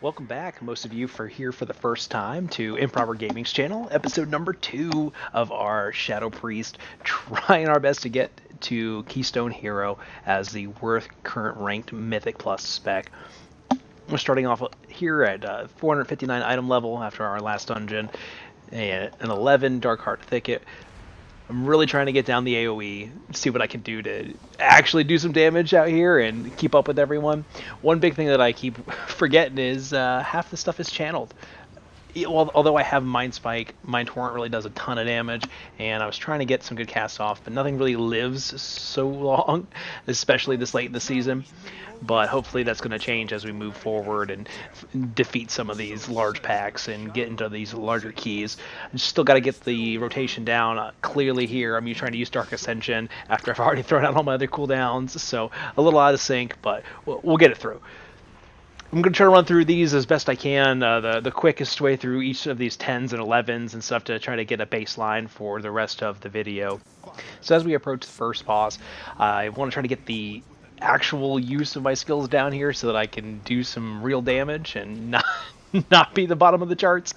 Welcome back, most of you for here for the first time to Improper Gaming's channel, episode number 2 of our Shadow Priest, trying our best to get to Keystone Hero as the worth current ranked Mythic Plus spec. We're starting off here at 459 item level after our last dungeon, an 11 Darkheart Thicket. I'm really trying to get down the AoE, see what I can do to actually do some damage out here and keep up with everyone. One big thing that I keep forgetting is half the stuff is channeled. Although I have Mind Spike, Mind Torrent really does a ton of damage, and I was trying to get some good casts off, but nothing really lives so long, especially this late in the season. But hopefully that's going to change as we move forward and defeat some of these large packs and get into these larger keys. I still got to get the rotation down clearly here. I'm trying to use Dark Ascension after I've already thrown out all my other cooldowns, so a little out of sync, but we'll get it through. I'm going to try to run through these as best I can, the quickest way through each of these 10s and 11s and stuff to try to get a baseline for the rest of the video. So as we approach the first boss, I want to try to get the actual use of my skills down here so that I can do some real damage and not be the bottom of the charts.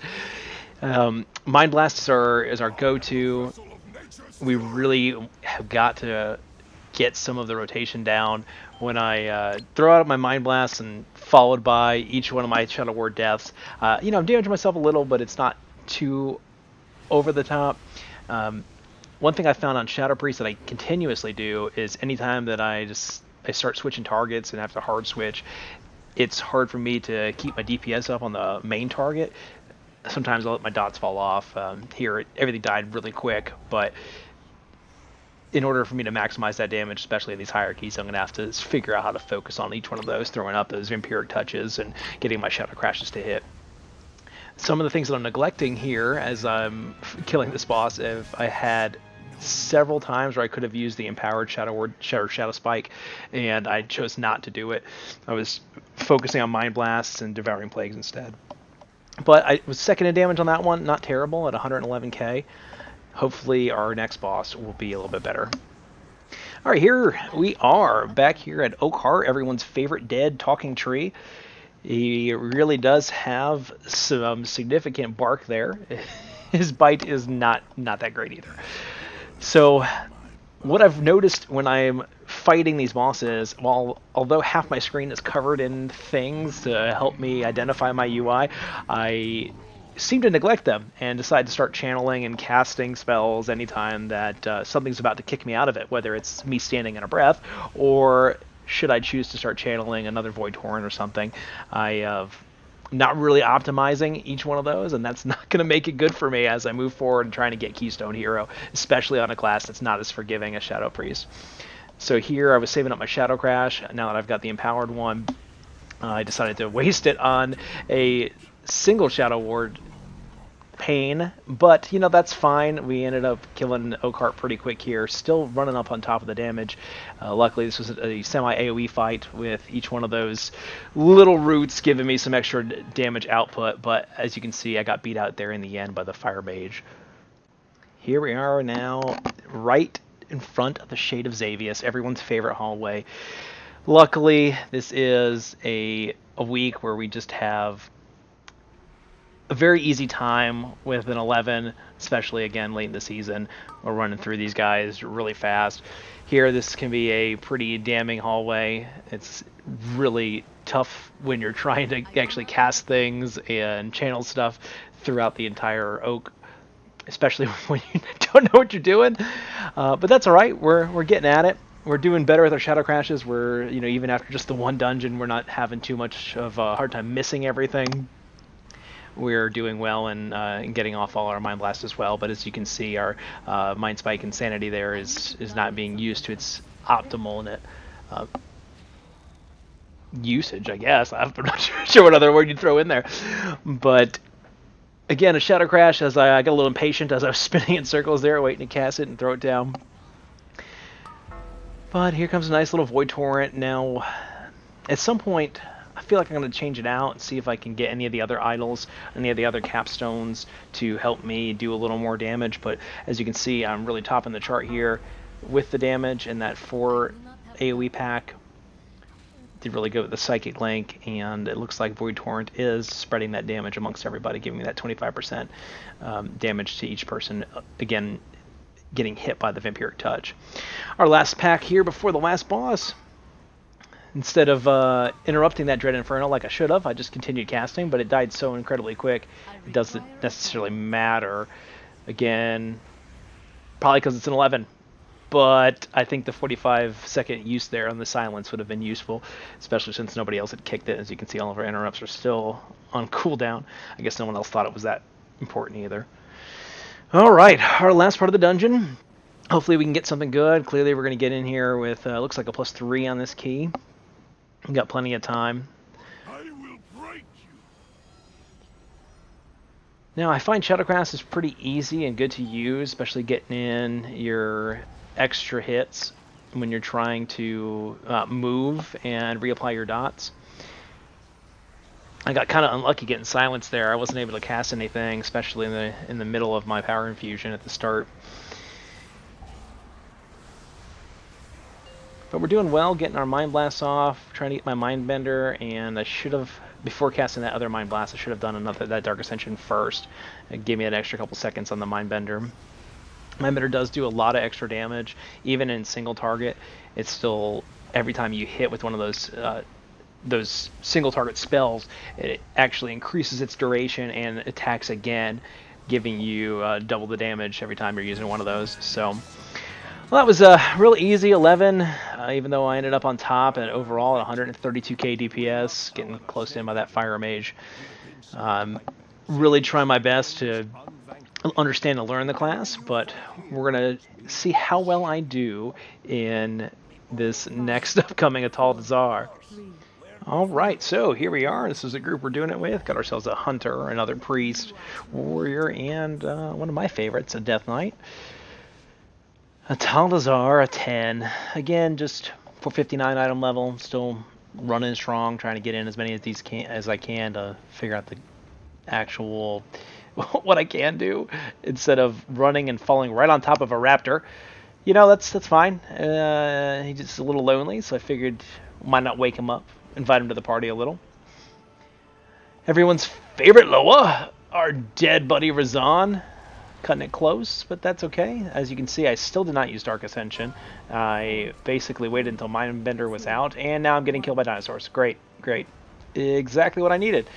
Mind Blast is our go-to. We really have got to get some of the rotation down. When I throw out my Mind Blast and followed by each one of my Shadow Ward deaths, I'm damaging myself a little, but it's not too over the top. One thing I found on Shadow Priest that I continuously do is anytime that I start switching targets and have to hard switch, it's hard for me to keep my DPS up on the main target. Sometimes I'll let my dots fall off. Here, everything died really quick, but in order for me to maximize that damage, especially in these hierarchies, I'm going to have to figure out how to focus on each one of those, throwing up those Vampiric touches and getting my Shadow Crashes to hit. Some of the things that I'm neglecting here as I'm killing this boss, if I had several times where I could have used the Empowered Shadow Ward, Shadow Spike, and I chose not to do it. I was focusing on Mind Blasts and Devouring Plagues instead. But I was second in damage on that one, not terrible, at 111k. Hopefully our next boss will be a little bit better. All right, here we are back here at Oakheart, everyone's favorite dead talking tree. He really does have some significant bark there. His bite is not that great either. So what I've noticed when I'm fighting these bosses, although half my screen is covered in things to help me identify my UI, I seem to neglect them and decide to start channeling and casting spells anytime that something's about to kick me out of it, whether it's me standing in a breath or should I choose to start channeling another Void Torrent or something. I have not really optimizing each one of those, and that's not going to make it good for me as I move forward and trying to get Keystone Hero, especially on a class that's not as forgiving as Shadow Priest. So here I was saving up my Shadow Crash. Now that I've got the Empowered one, I decided to waste it on a single Shadow Ward pain, but that's fine. We ended up killing Oakheart pretty quick here, still running up on top of the damage. Luckily this was a semi AoE fight with each one of those little roots giving me some extra damage output, but as you can see I got beat out there in the end by the Fire Mage. Here we are now right in front of the Shade of Xavius, everyone's favorite hallway. Luckily this is a week where we just have a very easy time with an 11, especially again late in the season. We're running through these guys really fast. Here this can be a pretty damning hallway. It's really tough when you're trying to actually cast things and channel stuff throughout the entire oak, especially when you don't know what you're doing. But that's all right. We're getting at it. We're doing better with our Shadow Crashes. We're even after just the one dungeon, we're not having too much of a hard time missing everything. We're doing well in getting off all our Mind Blast as well, but as you can see, our Mind Spike Insanity there is not being used to its optimal usage, I guess. I'm not sure what other word you'd throw in there. But again, a Shadow Crash, as I got a little impatient as I was spinning in circles there, waiting to cast it and throw it down. But here comes a nice little Void Torrent. Now, at some point, I feel like I'm going to change it out and see if I can get any of the other idols, any of the other capstones to help me do a little more damage. But as you can see, I'm really topping the chart here with the damage and that 4 AoE pack. did really good with the Psychic Link, and it looks like Void Torrent is spreading that damage amongst everybody, giving me that 25% damage to each person, again, getting hit by the Vampiric Touch. Our last pack here before the last boss. Instead of interrupting that Dread Inferno like I should have, I just continued casting, but it died so incredibly quick, it doesn't necessarily matter. Again, probably because it's an 11. But I think the 45-second use there on the silence would have been useful, especially since nobody else had kicked it. As you can see, all of our interrupts are still on cooldown. I guess no one else thought it was that important either. All right, our last part of the dungeon. Hopefully we can get something good. Clearly we're going to get in here with, looks like a +3 on this key. We've got plenty of time. Now, I find Shadowcast is pretty easy and good to use, especially getting in your extra hits when you're trying to move and reapply your dots. I got kind of unlucky getting silence there. I wasn't able to cast anything, especially in the middle of my power infusion at the start. But we're doing well, getting our Mind Blast off, trying to get my Mind Bender, and I should have, before casting that other Mind Blast, I should have done that Dark Ascension first. It gave me an extra couple seconds on the Mind Bender. Mind Bender does do a lot of extra damage, even in single target. It's still, every time you hit with one of those single target spells, it actually increases its duration and attacks again, giving you double the damage every time you're using one of those. So, well, that was a real easy 11, even though I ended up on top and overall at 132k DPS, getting close in by that Fire Mage. Really trying my best to understand and learn the class, but we're going to see how well I do in this next upcoming Atal'Dazar. Alright, so here we are. This is the group we're doing it with. Got ourselves a Hunter, another Priest, Warrior, and one of my favorites, a Death Knight. Atal'Dazar, a 10. Again, just for 59 item level, still running strong, trying to get in as many of these as I can to figure out the actual what I can do instead of running and falling right on top of a raptor. You know, that's fine. He's just a little lonely, so I figured why not wake him up, invite him to the party a little. Everyone's favorite Loa, our dead buddy Razan. Cutting it close, but that's okay. As you can see, I still did not use Dark Ascension. I basically waited until Mind Bender was out, and now I'm getting killed by dinosaurs. Great, great. Exactly what I needed.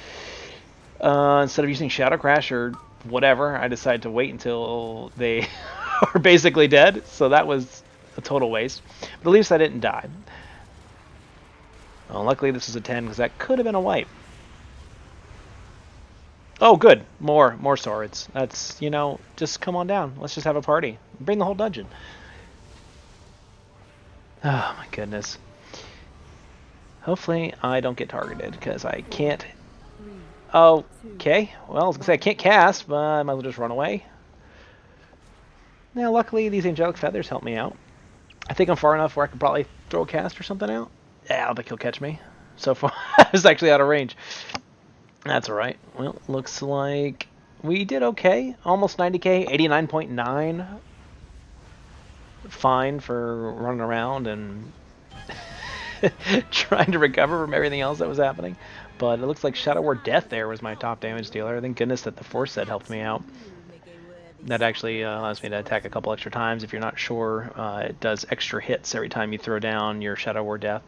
Instead of using Shadow Crash or whatever, I decided to wait until they are basically dead, so that was a total waste. But at least I didn't die. Well, luckily this is a 10, because that could have been a wipe. Oh, good. More swords. That's, you know, just come on down. Let's just have a party. Bring the whole dungeon. Oh, my goodness. Hopefully I don't get targeted, because I can't... Okay. Well, I was going to say I can't cast, but I might as well just run away. Now, luckily, these Angelic Feathers help me out. I think I'm far enough where I could probably throw a cast or something out. Yeah, I don't think he'll catch me. So far, I was actually out of range. That's alright. Well, looks like we did okay. Almost 90k, 89.9. Fine for running around and trying to recover from everything else that was happening. But it looks like Shadow War Death there was my top damage dealer. Thank goodness that the Force Set helped me out. That actually allows me to attack a couple extra times. If you're not sure, it does extra hits every time you throw down your Shadow War Death.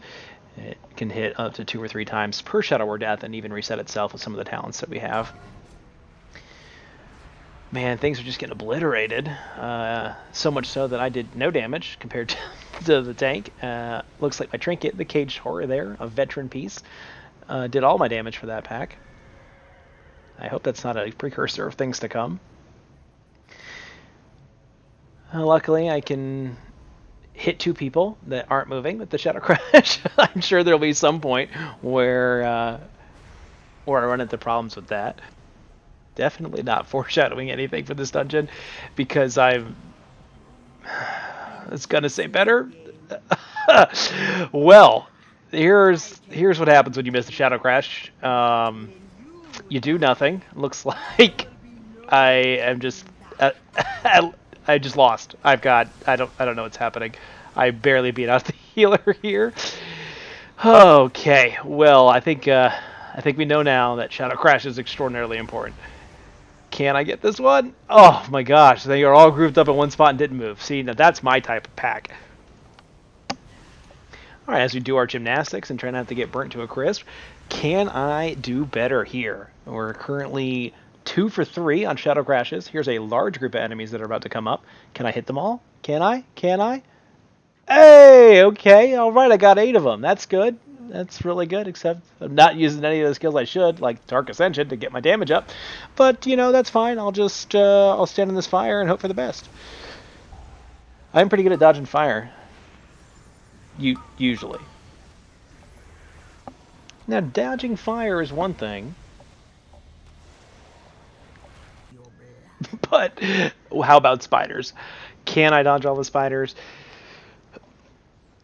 It can hit up to 2 or 3 times per Shadow War Death and even reset itself with some of the talents that we have. Man, things are just getting obliterated. So much so that I did no damage compared to the tank. Looks like my trinket, the Caged Horror there, a veteran piece, did all my damage for that pack. I hope that's not a precursor of things to come. Luckily, I can hit 2 people that aren't moving with the Shadow Crash. I'm sure there'll be some point where I run into problems with that. Definitely not foreshadowing anything for this dungeon, because I'm... It's gonna say better. Well, here's what happens when you miss the Shadow Crash. You do nothing. Looks like I am just... I just lost. I don't know what's happening. I barely beat out the healer here. Okay, well, I think we know now that Shadow Crash is extraordinarily important. Can I get this one? Oh my gosh, they are all grouped up in one spot and didn't move. See, now that's my type of pack. All right, as we do our gymnastics and try not to get burnt to a crisp, can I do better here? We're currently 2 for 3 on Shadow Crashes. Here's a large group of enemies that are about to come up. Can I hit them all? Can I? Can I? Hey, okay, all right, I got 8 of them. That's good. That's really good, except I'm not using any of the skills I should, like Dark Ascension, to get my damage up. But, that's fine. I'll stand in this fire and hope for the best. I'm pretty good at dodging fire. Usually. Now, dodging fire is one thing. But how about spiders? Can I dodge all the spiders?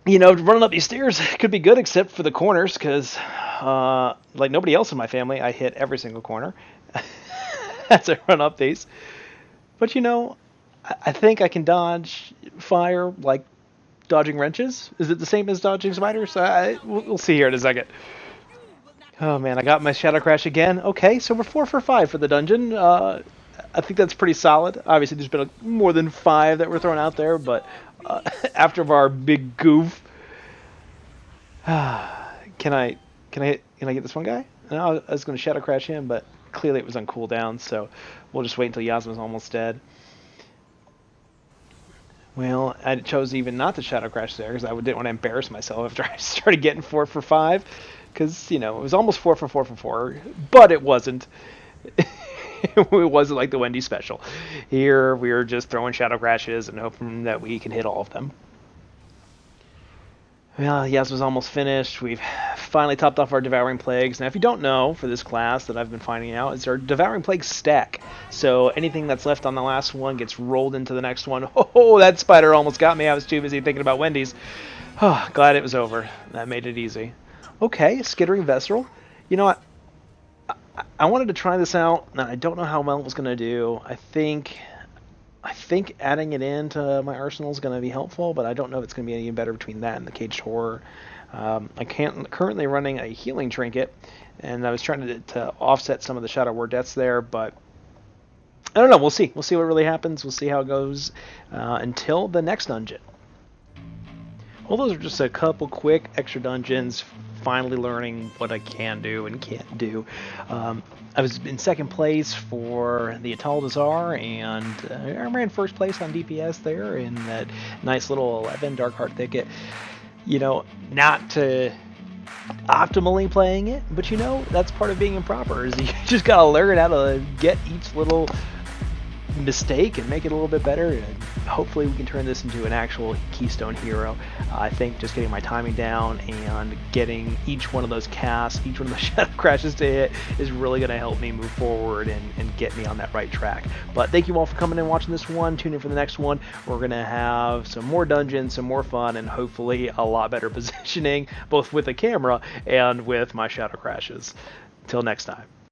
Running up these stairs could be good except for the corners because, like nobody else in my family, I hit every single corner as I run up these. But, I think I can dodge fire like dodging wrenches. Is it the same as dodging spiders? We'll see here in a second. Oh, man, I got my Shadow Crash again. Okay, so we're 4 for 5 for the dungeon. I think that's pretty solid. Obviously, there's been more than 5 that were thrown out there, but after our big goof, can I get this one guy? No, I was going to Shadow Crash him, but clearly it was on cooldown, so we'll just wait until Yasma's almost dead. Well, I chose even not to Shadow Crash there because I didn't want to embarrass myself after I started getting 4 for 5. Because, it was almost 4 for 4 for 4, but it wasn't. It wasn't like the Wendy special. Here, we are just throwing Shadow Crashes and hoping that we can hit all of them. Well, Yasma's almost finished. We've finally topped off our Devouring Plagues. Now, if you don't know, for this class that I've been finding out, it's our Devouring Plague stack. So anything that's left on the last one gets rolled into the next one. Oh, that spider almost got me. I was too busy thinking about Wendy's. Oh, glad it was over. That made it easy. Okay, Skittering Vessel. I wanted to try this out, and I don't know how well it was going to do. I think adding it into my arsenal is going to be helpful, but I don't know if it's going to be any better between that and the Caged Horror. I'm currently running a healing trinket, and I was trying to offset some of the Shadow War deaths there, but I don't know. We'll see. We'll see what really happens. We'll see how it goes until the next dungeon. Well, those are just a couple quick extra dungeons. Finally learning what I can do and can't do. I was in second place for the Atal'Dazar, and I ran first place on DPS there in that nice little 11 Darkheart Thicket. Not to optimally playing it, but that's part of being improper, is you just gotta learn how to get each little mistake and make it a little bit better, and hopefully we can turn this into an actual Keystone Hero. I think just getting my timing down and getting each one of those casts, each one of the Shadow Crashes to hit is really going to help me move forward and get me on that right track. But thank you all for coming and watching this one. Tune in for the next one. We're going to have some more dungeons, some more fun, and hopefully a lot better positioning, both with the camera and with my Shadow Crashes. Till next time.